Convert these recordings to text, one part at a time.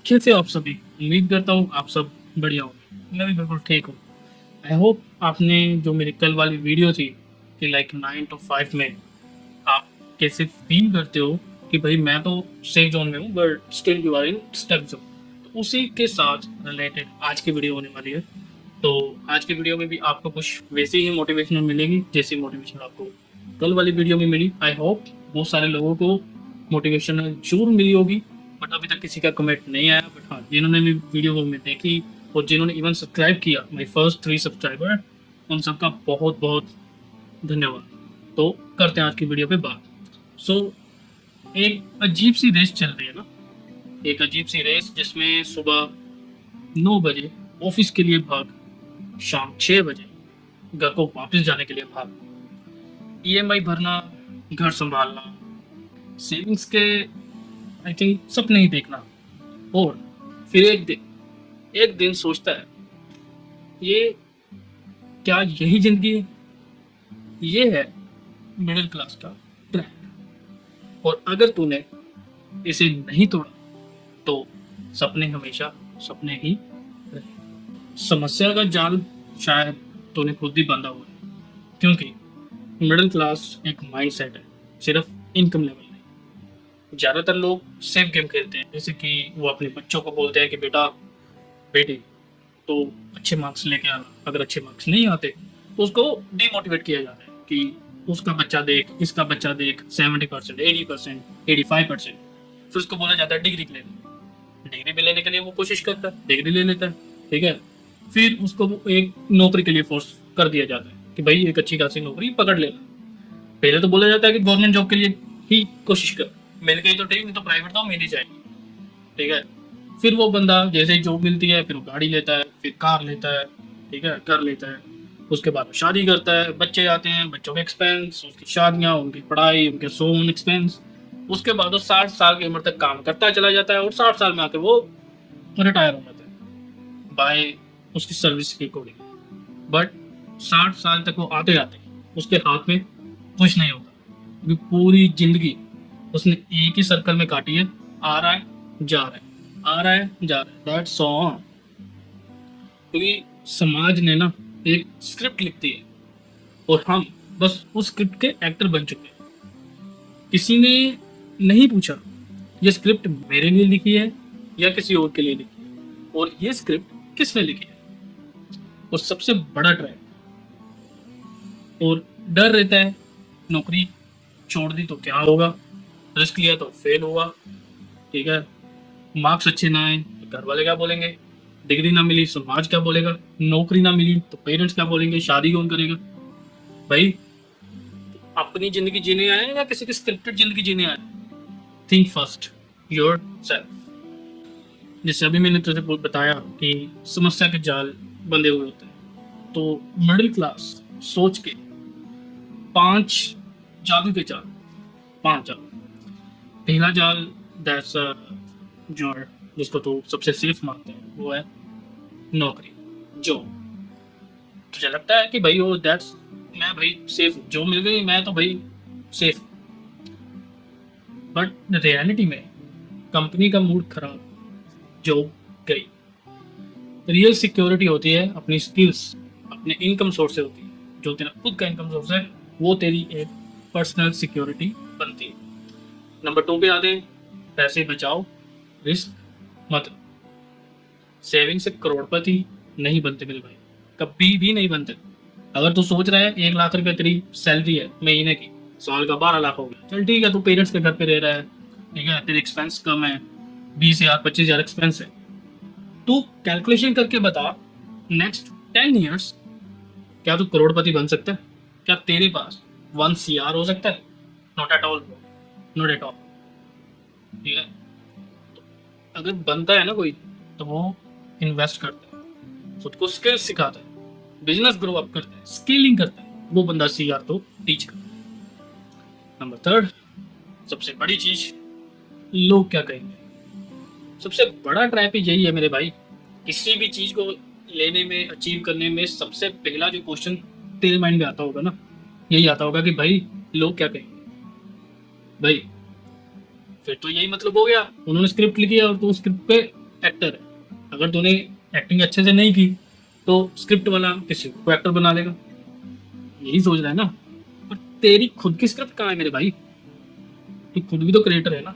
कैसे हो आप सभी? उम्मीद करता हूँ आप सब बढ़िया होंगे। मैं भी बिल्कुल ठीक हूँ। आई होप आपने जो मेरी कल वाली वीडियो थी कि लाइक 9 to 5 में आप कैसे फील करते हो कि भाई मैं तो सेफ जोन में हूँ but still you are in stuck zone, तो उसी के साथ रिलेटेड आज की वीडियो होने वाली है। तो आज की वीडियो में भी आपको कुछ वैसी ही मोटिवेशनल मिलेगी जैसी मोटिवेशन आपको कल वाली वीडियो में मिली। आई होप बहुत सारे लोगों को मोटिवेशनल जरूर मिली होगी, बट अभी तक किसी का कमेंट नहीं आया। बट हाँ, जिन्होंने भी वीडियो को में देखी और जिन्होंने इवन सब्सक्राइब किया, माई फर्स्ट 3 सब्सक्राइबर, उन सबका बहुत बहुत धन्यवाद। तो करते हैं आज की वीडियो पे बात। सो एक अजीब सी रेस चल रही है ना, एक अजीब सी रेस जिसमें सुबह 9 बजे ऑफिस के लिए भाग, शाम 6 बजे घर को वापस जाने के लिए भाग, ईएमआई भरना, घर संभालना, सेविंग्स के आई थिंक सपने ही देखना, और फिर एक दिन सोचता है ये क्या यही जिंदगी है? ये है मिडिल क्लास का ट्रैप। और अगर तूने इसे नहीं तोड़ा तो सपने हमेशा सपने ही रहे। समस्या का जाल शायद तूने खुद ही बांधा हुआ है, क्योंकि मिडिल क्लास एक माइंडसेट है, सिर्फ इनकम लेवल नहीं। ज्यादातर लोग सेफ गेम खेलते हैं, जैसे कि वो अपने बच्चों को बोलते हैं कि बेटा बेटी तो अच्छे मार्क्स लेके आना, अगर अच्छे मार्क्स नहीं आते तो उसको डिमोटिवेट किया जाता है कि उसका बच्चा देख, इसका बच्चा देख, 70%, 80%, 85%। फिर उसको बोला जाता है डिग्री ले ले। डिग्री भी लेने के लिए वो कोशिश करता है, डिग्री ले लेता है, ठीक है। फिर उसको वो एक नौकरी के लिए फोर्स कर दिया जाता है कि भाई एक अच्छी खासी नौकरी पकड़ लेना। पहले तो बोला जाता है कि गवर्नमेंट जॉब के लिए ही कोशिश कर, मिल गई तो ठीक, नहीं तो प्राइवेट तो मिल ही जाएगी, ठीक है। फिर वो बंदा जैसे ही जॉब मिलती है फिर वो गाड़ी लेता है, फिर कार लेता है, ठीक है, घर लेता है। उसके बाद वो शादी करता है, बच्चे आते हैं, बच्चों के एक्सपेंस, उसकी शादियाँ, उनकी पढ़ाई, उनके सोन एक्सपेंस। उसके बाद वो 60 साल की उम्र तक काम करता चला जाता है और 60 साल में आके वो रिटायर हो जाता है बाय उसकी सर्विस के अकॉर्डिंग। बट 60 साल तक वो आते आते उसके हाथ में कुछ नहीं होता, क्योंकि पूरी जिंदगी उसने एक ही सर्कल में काटी है, आ रहा है जा रहा है, आ रहा है जा रहा है, दैट्स ऑल। क्योंकि समाज ने ना एक स्क्रिप्ट लिख दी है और हम बस उस स्क्रिप्ट के एक्टर बन चुके हैं। किसी ने नहीं पूछा ये स्क्रिप्ट मेरे लिए लिखी है या किसी और के लिए लिखी है, और ये स्क्रिप्ट किसने लिखी है। और सबसे बड़ा ट्रैप और डर रहता है, नौकरी छोड़ दी तो क्या होगा, रिस्क लिया तो फेल हुआ, ठीक है, मार्क्स अच्छे ना आए तो घर वाले क्या बोलेंगे, डिग्री ना मिली समाज क्या बोलेगा, नौकरी ना मिली तो पेरेंट्स क्या बोलेंगे, शादी कौन करेगा। भाई अपनी जिंदगी जीने आए या किसी की स्क्रिप्टेड जिंदगी जीने आए? Think first your self. जैसे अभी मैंने तुझे बताया कि समस्या के जाल बंधे हुए होते हैं, तो मिडिल क्लास सोच के 5 जादू के जाल, 5 जाल। पहला जाल दैट्स जो जिसको तो सबसे सेफ मानते हैं वो है नौकरी, जॉब। तुझे लगता है कि भाई वो दैट्स, मैं भाई सेफ हूँ, जॉब मिल गई मैं तो भाई सेफ। बट रियलिटी में कंपनी का मूड खराब, जॉब गई। रियल सिक्योरिटी होती है अपनी स्किल्स, अपने इनकम सोर्स से होती है। जो तेरा खुद का इनकम सोर्स है वो तेरी एक पर्सनल सिक्योरिटी बनती है। नंबर 2 पे आते हैं, पैसे बचाओ, रिस्क मत। सेविंग से करोड़पति नहीं बनते मेरे भाई, कभी भी नहीं बनते। अगर तू सोच रहा है 1 लाख रुपए तेरी सैलरी है महीने की, साल का 12 लाख हो गया, चल ठीक है, तू पेरेंट्स के घर पे रह रहा है, ठीक है, तेरे एक्सपेंस कम है, 20,000 25,000 एक्सपेंस है। तू कैलकुलेशन करके बता, नेक्स्ट 10 ईयर्स क्या तू करोड़पति बन सकता है? क्या तेरे पास 1 CR हो सकता है? Not at all, not at all, ठीक है। अगर बनता है ना कोई तो वो इन्वेस्ट करता है, खुद को स्किल सिखाता है, बिजनेस ग्रो अप करता है, स्केलिंग करता है, वो बंदा CR तो टीच करता है। नंबर 3, सबसे बड़ी चीज, लोग क्या कहेंगे। सबसे बड़ा ट्रैप ही यही है मेरे भाई। किसी भी चीज को लेने में, अचीव करने में सबसे पहला जो क्वेश्चन तेरे माइंड में आता होगा ना, यही आता होगा कि भाई लोग क्या कहेंगे। भाई फिर तो यही मतलब हो गया, उन्होंने स्क्रिप्ट लिखी है और तू स्क्रिप्ट पे एक्टर है, अगर तूने एक्टिंग अच्छे से नहीं की तो स्क्रिप्ट वाला किसी को एक्टर बना देगा, यही सोच रहा है ना। पर तेरी खुद की स्क्रिप्ट कहाँ है मेरे भाई? तू खुद भी तो क्रिएटर है ना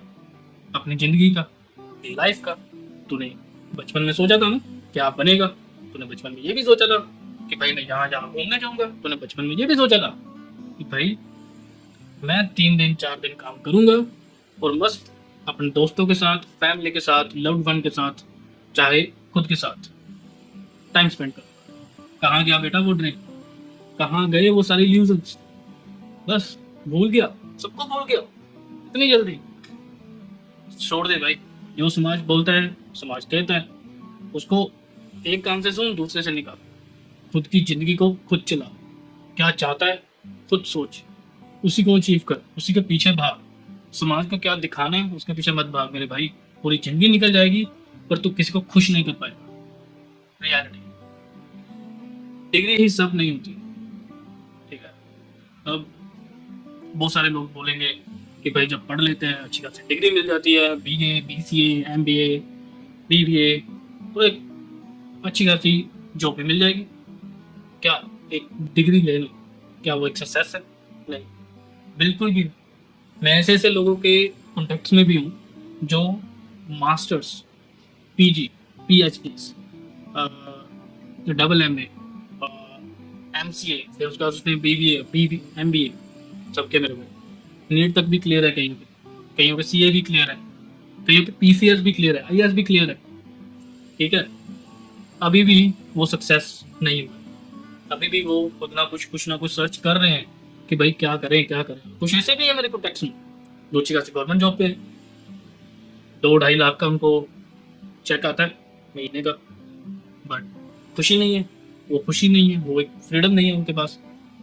अपनी जिंदगी का, अपनी लाइफ का। तूने बचपन में सोचा था ना क्या बनेगा, तूने बचपन में ये भी सोचा था कि भाई मैं यहाँ जहाँ घूमने जाऊंगा, तूने बचपन में ये भी सोचा था कि भाई मैं 3 दिन 4 दिन काम करूंगा और मस्त अपने दोस्तों के साथ, फैमिली के साथ, लव्ड वन के साथ, चाहे खुद के साथ टाइम स्पेंड करूंगा। कहाँ गया बेटा वो ड्रीम? कहाँ गए वो सारे इल्यूजन्स? बस भूल गया, सबको भूल गया इतनी जल्दी? छोड़ दे भाई, जो समाज बोलता है, समाज कहता है, उसको एक कान से सुन, दूसरे से निकाल। खुद की जिंदगी को खुद चला, क्या चाहता है खुद सोच, उसी को अचीव कर, उसी के पीछे भाग। समाज को क्या दिखाना है उसके पीछे मत भाग मेरे भाई, पूरी जिंदगी निकल जाएगी पर तू किसी को खुश नहीं कर पाएगा। रियलिटी, डिग्री ही सब नहीं होती, ठीक है। अब बहुत सारे लोग बोलेंगे कि भाई जब पढ़ लेते हैं अच्छी खासी डिग्री मिल जाती है, BA BCA MBA BBA, तो एक अच्छी खासी जॉब भी मिल जाएगी। क्या एक डिग्री ले लो, क्या वो एक सक्सेस है? नहीं, बिल्कुल भी नहीं। मैं ऐसे ऐसे लोगों के कॉन्टेक्ट्स में भी हूँ जो masters, PG, PhD, MA, MCA, फिर उसके बाद उसने BBA MBA, सबके मेरे को नीट तक भी क्लियर है, कहीं पे CA भी क्लियर है, कहीं पे PCS भी क्लियर है, IAS भी क्लियर है, ठीक है। अभी भी वो सक्सेस नहीं हुआ, अभी भी वो कुछ ना कुछ सर्च कर रहे हैं कि भाई क्या करें क्या करें। कुछ ऐसे भी है मेरे कॉन्टेक्ट्स में जो अच्छी खासी गवर्नमेंट जॉब पे 2-2.5 लाख का उनको चेक आता है महीने का, बट खुशी नहीं है, वो खुशी नहीं है, वो एक फ्रीडम नहीं है उनके पास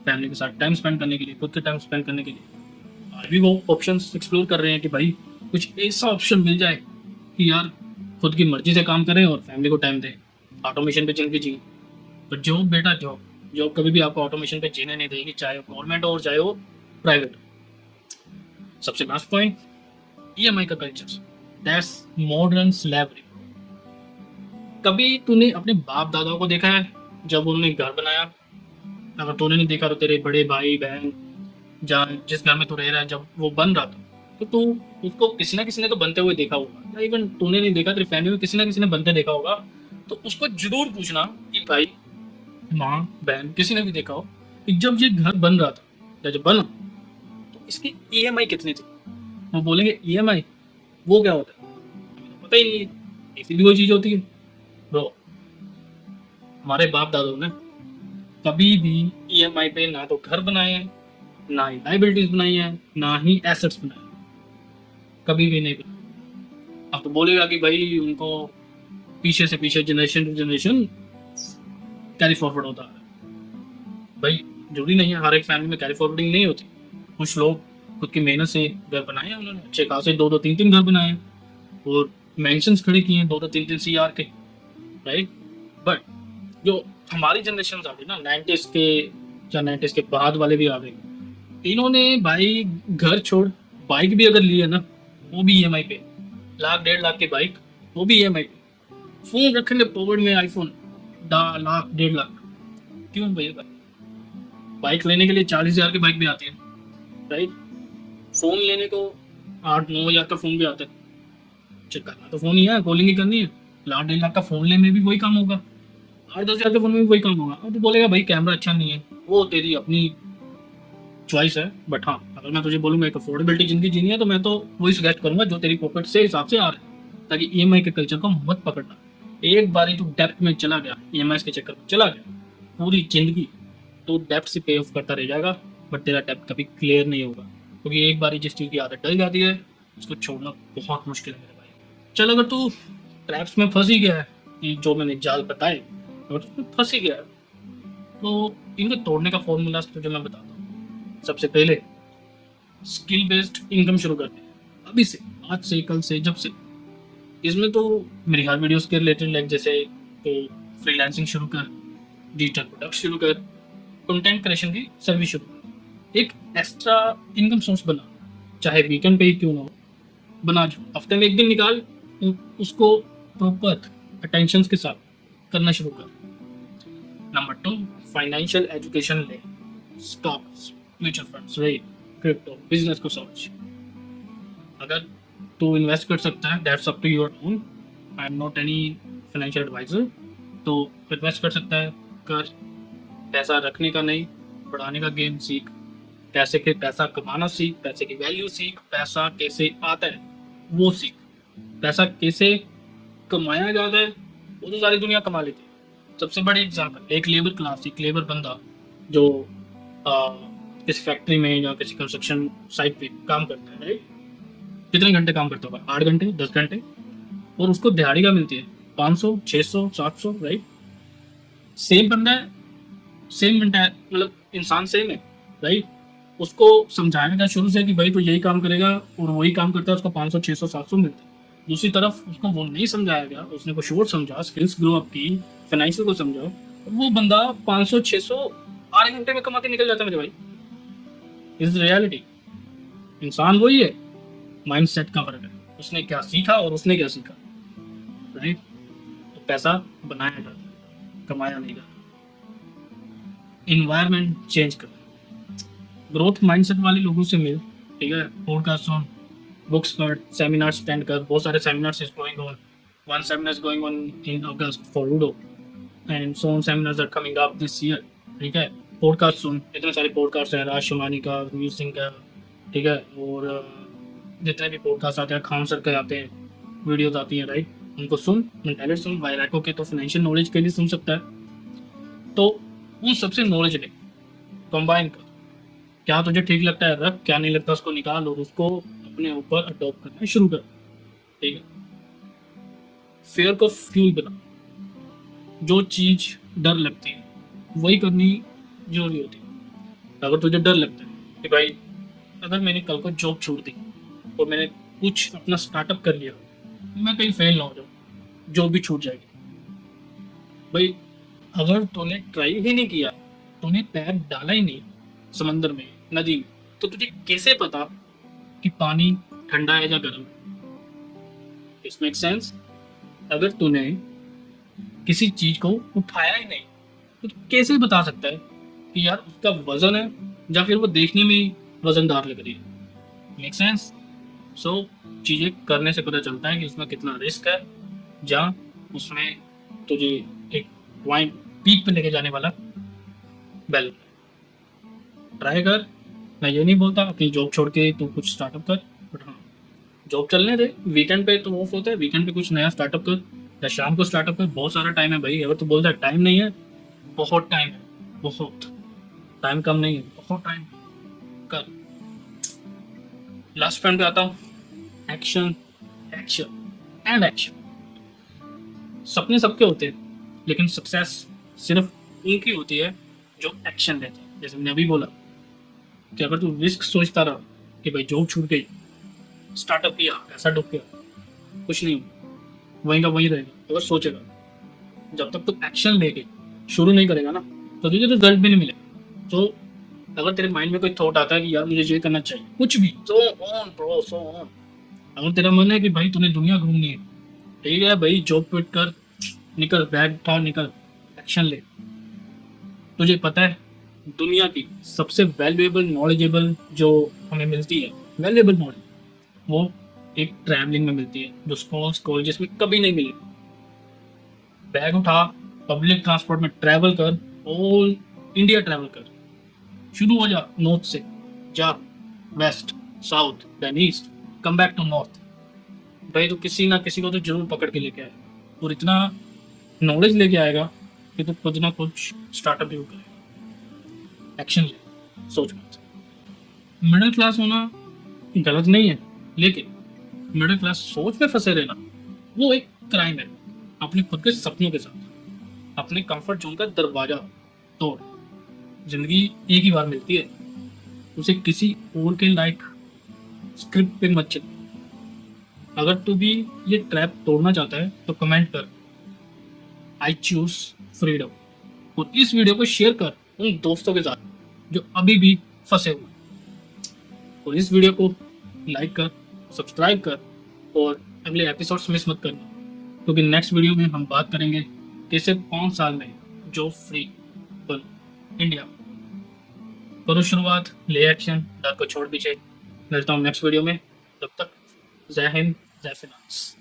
फैमिली के साथ टाइम स्पेंड करने के लिए, खुद के टाइम स्पेंड करने के लिए। आज भी वो ऑप्शंस एक्सप्लोर कर रहे हैं कि भाई कुछ ऐसा ऑप्शन मिल जाए कि यार खुद की मर्जी से काम करें और फैमिली को टाइम दें, ऑटोमेशन पे जिंदगी जी। पर जॉब बेटा, जॉब कभी भी आपको ऑटोमेशन पे जीने नहीं देगी, चाहे वो गवर्नमेंट हो और चाहे वो प्राइवेट। सबसे लास्ट पॉइंट, EMI का कल्चर, दैट्स मॉडर्न स्लैवरी। कभी तूने अपने बाप दादाओं को देखा है जब उन्होंने घर बनाया? अगर तूने नहीं देखा तो तेरे बड़े भाई बहन जहाँ जिस घर में तू रह रहा है जब वो बन रहा था तो तू उसको किसी ना किसी ने तो बनते हुए देखा होगा, इवन तूने नहीं देखा तेरी फैमिली में किसी ना किसी ने बनते देखा होगा। तो उसको जरूर पूछना कि भाई माँ बहन किसी ने भी देखा हो कि जब ये घर बन रहा था या जब बना तो इसकी EMI कितनी थी? वो बोलेंगे EMI वो क्या होता है, हमें तो पता ही नहीं है, ऐसी भी वो चीज होती है ब्रो। हमारे बाप दादों ने कभी भी EMI पे ना तो घर बनाए हैं, ना ही लाइबिलिटीज बनाई है, ना ही एसेट्स बनाए, कभी भी नहीं बनाए। अब तो बोलेगा कि भाई उनको पीछे से पीछे generation to generation carry forward होता है। भाई जरूरी नहीं है, हर एक फैमिली में कैरी फॉरवर्डिंग नहीं होती। कुछ लोग खुद की मेहनत से घर बनाए हैं, उन्होंने अच्छे खासे 2-2 3-3 घर बनाए हैं और मेंशंस खड़े किए हैं 2-2 3-3 CR के, राइट। बट जो हमारी जनरेशन आ गई ना 90s के या 90s के बाद वाले भी आ गए, इन्होंने भाई घर छोड़ बाइक भी अगर ली है ना वो भी EMI पे, 1-1.5 लाख की बाइक वो भी EMI पे, फोन रखेंगे पॉकेट में आईफोन 1.5 लाख क्यों भैया? बाइक लेने के लिए 40,000 की बाइक भी आती है, राइट। फोन लेने को 8-9 हज़ार का फोन भी आता है, चेक करना तो फोन ही है, कॉलिंग ही करनी है। 1.5 लाख का फोन लेने में भी वही काम होगा, 8-10 हज़ार के फोन में भी वही काम होगा। अब तो बोलेगा भाई कैमरा अच्छा नहीं है, वो तेरी अपनी चॉइस है। बट हाँ, अगर मैं तुझे बोलूंगा एक अफोर्डेबिलिटी जिंदगी जीनी है तो मैं तो वही सजेस्ट करूंगा जो तेरी पॉकेट से हिसाब से आ रहा है, ताकि EMI के कल्चर को मत पकड़ना। एक बार ही तू डेप्थ में चला गया, EMI के चक्कर में चला गया, पूरी जिंदगी तो डेप्थ से पे ऑफ करता रह जाएगा, बट तेरा डेप्थ कभी क्लियर नहीं होगा, क्योंकि एक बार जिस चीज़ की आदत डल जाती है उसको छोड़ना बहुत मुश्किल है मेरे भाई। चल अगर तू ट्रैप्स में फंस ही गया है, कि जो मैंने जाल बताए अगर तू फंस ही गया है तो इनको तोड़ने का फॉर्मूला तुझे मैं बताता हूँ। सबसे पहले स्किल बेस्ड इनकम शुरू करते हैं अभी से, आज से, कल से, जब से। इसमें तो मेरी हर वीडियोस के रिलेटेड लाइक जैसे तो फ्रीलांसिंग शुरू कर, डिजिटल प्रोडक्ट शुरू कर, कंटेंट क्रिएशन की सर्विस शुरू कर, एक एक्स्ट्रा इनकम सोर्स बना, चाहे वीकेंड पे ही क्यों ना हो, बना। जो हफ्ते में एक दिन निकाल उसको प्रॉपर अटेंशन के साथ करना शुरू कर। नंबर 2, फाइनेंशियल एजुकेशन ले, stocks, mutual funds, rate, crypto, business को समझ। अगर तू इन्वेस्ट कर सकता है, that's up to your own, I am not any financial advisor. तो इन्वेस्ट कर सकता है, कर। पैसा रखने का नहीं, बढ़ाने का गेम सीख। पैसा कमाना सीख, पैसे की वैल्यू सीख, पैसा कैसे आता है वो सीख। पैसा कैसे कमाया जाता है वो तो सारी दुनिया कमा लेती है। सबसे बड़ी एग्जाम्पल, एक लेबर बंदा जो किसी फैक्ट्री में या किसी कंस्ट्रक्शन साइट पे काम करता है, राइट? कितने घंटे काम करता होगा? 8 घंटे, 10 घंटे, और उसको दिहाड़ी का मिलती है 500, 600, 700, राइट? सेम बंदा है, सेम मतलब इंसान सेम है, राइट? उसको समझाने का शुरू से कि भाई तो यही काम करेगा, और वही काम करता है, उसको 500, 600, 700 मिलता है। दूसरी तरफ उसको वो नहीं समझाया गया, उसने को शोर समझा, स्किल्स ग्रो अप की, फाइनेंशियल को समझा, और वो बंदा 500, 600 8 घंटे में कमा के निकल जाता है मेरे भाई। Is reality. इंसान वही है, माइंडसेट का फर्क है, उसने क्या सीखा और उसने क्या सीखा, राइट? तो पैसा बनाया जाता है, कमाया नहीं जाता। इन्वायरमेंट चेंज कर, ग्रोथ माइंडसेट वाले लोगों से मिल, ठीक है? पॉडकास्ट सुन, बुक्स पढ़, सेमिनार्स अटेंड कर, बहुत सारे seminars is going on. One seminar is going on in August for ludo, and so on seminars are coming up this year, ठीक है? पॉडकास्ट सुन, इतने सारे पॉडकास्ट हैं, राज शमानी का, वीर सिंह का, ठीक है? और जितने भी पॉडकास्ट आते हैं, खान सर के आते हैं, वीडियोज आती हैं, राइट? उनको सुन, मेंटलिटी सुन। वायरैको के तो फाइनेंशियल नॉलेज के लिए सुन सकता है। तो उन सबसे नॉलेज ले, कंबाइन कर, क्या तुझे ठीक लगता है रख, क्या नहीं लगता उसको निकाल, और उसको अपने ऊपर अडॉप्ट करना शुरू कर, ठीक है? फेयर को फ्यूल बना, जो चीज डर लगती है वही करनी जरूरी होती है। अगर तुझे डर लगता है कि भाई अगर मैंने कल को जॉब छोड़ दी और मैंने कुछ अपना स्टार्टअप कर लिया, मैं कहीं फेल ना हो जाऊँ, जॉब भी छूट जाएगी। भाई अगर तूने ट्राई ही नहीं किया, तूने पैर डाला ही नहीं समंदर में, नदी में, तो तुझे कैसे पता कि पानी ठंडा है या गर्म? It make sense. अगर तूने किसी चीज को उठाया ही नहीं, तो तू कैसे बता सकता है कि यार उसका वजन है, या फिर वो देखने में वजनदार लग रही है? Make sense. सो चीजें करने से पता चलता है कि उसमें कितना रिस्क है, या उसमें तुझे एक पॉइंट पीक पे लेके जाने वाला बैल। ट्राई कर। मैं ये नहीं बोलता अपनी जॉब छोड़ के तू कुछ स्टार्टअप कर, बट हाँ, जॉब चलने दे, वीकेंड पे तो ऑफ होता है, वीकेंड पे कुछ नया स्टार्टअप कर, या शाम को स्टार्टअप कर। बहुत सारा टाइम है भाई। अगर तू बोलता है टाइम नहीं है, बहुत टाइम है, बहुत टाइम कम नहीं है, बहुत टाइम कर। लास्ट पॉइंट पे आता हूँ, एक्शन, एक्शन एंड एक्शन। सपने सबके होते हैं, लेकिन सक्सेस सिर्फ उनकी होती है जो एक्शन लेते हैं। जैसे मैंने अभी बोला कि अगर तू रिस्क सोचता रहा कि भाई जॉब छूट गई, स्टार्टअप किया, पैसा डूब गया, कुछ नहीं हुआ, वहीं का वहीं रहेगा। अगर सोचेगा, जब तक तू एक्शन लेके शुरू नहीं करेगा ना, तो तुझे रिजल्ट भी नहीं मिलेगा। तो अगर तेरे माइंड में कोई थॉट आता है कि यार मुझे ये करना चाहिए, कुछ भी, so on bro, so on. अगर तेरा मन है कि भाई तूने दुनिया घूमनी है, ठीक है भाई, जॉब क्विट कर, निकल, बैग उठा, निकल, एक्शन ले। तुझे पता है दुनिया की सबसे वैल्यूएबल नॉलेजेबल जो हमें मिलती है, वैल्यूएबल नॉलेज, वो एक ट्रैवलिंग में मिलती है, जो स्कूल्स कॉलेजेस में कभी नहीं मिली। बैग उठा, पब्लिक ट्रांसपोर्ट में ट्रैवल कर, ऑल इंडिया ट्रैवल कर, शुरू हो जा नॉर्थ से, जा west, south, then east, come back to north. भाई तो किसी ना किसी को तो जरूर पकड़ के लेके आए, और इतना नॉलेज लेके आएगा कि तू कुछ ना कुछ स्टार्टअप जरूर करेगा। एक्शन ले, सोच मत। मिडिल क्लास होना गलत नहीं है, लेकिन मिडिल क्लास सोच में फंसे रहना वो एक क्राइम है। अपने खुद के सपनों के साथ अपने कंफर्ट जोन का दरवाजा तोड़। जिंदगी एक ही बार मिलती है, उसे किसी और के लाइक स्क्रिप्ट पे मत चल। अगर तू भी ये ट्रैप तोड़ना चाहता है तो कमेंट कर, आई चूज फ्रीडम, और इस वीडियो को शेयर कर उन दोस्तों के साथ जो अभी भी फंसे हुए हैं। और इस वीडियो को लाइक कर, सब्सक्राइब कर, और अगले एपिसोड्स मिस मत करना। क्योंकि नेक्स्ट वीडियो में हम बात करेंगे कैसे 5 साल में जॉब फ्री बनो इंडिया में। करो शुरुआत, ले एक्शन, डर को छोड़ दीजिए। मिलता हूँ नेक्स्ट वीडियो में, तब तक जय हिंद, जय फिनांस।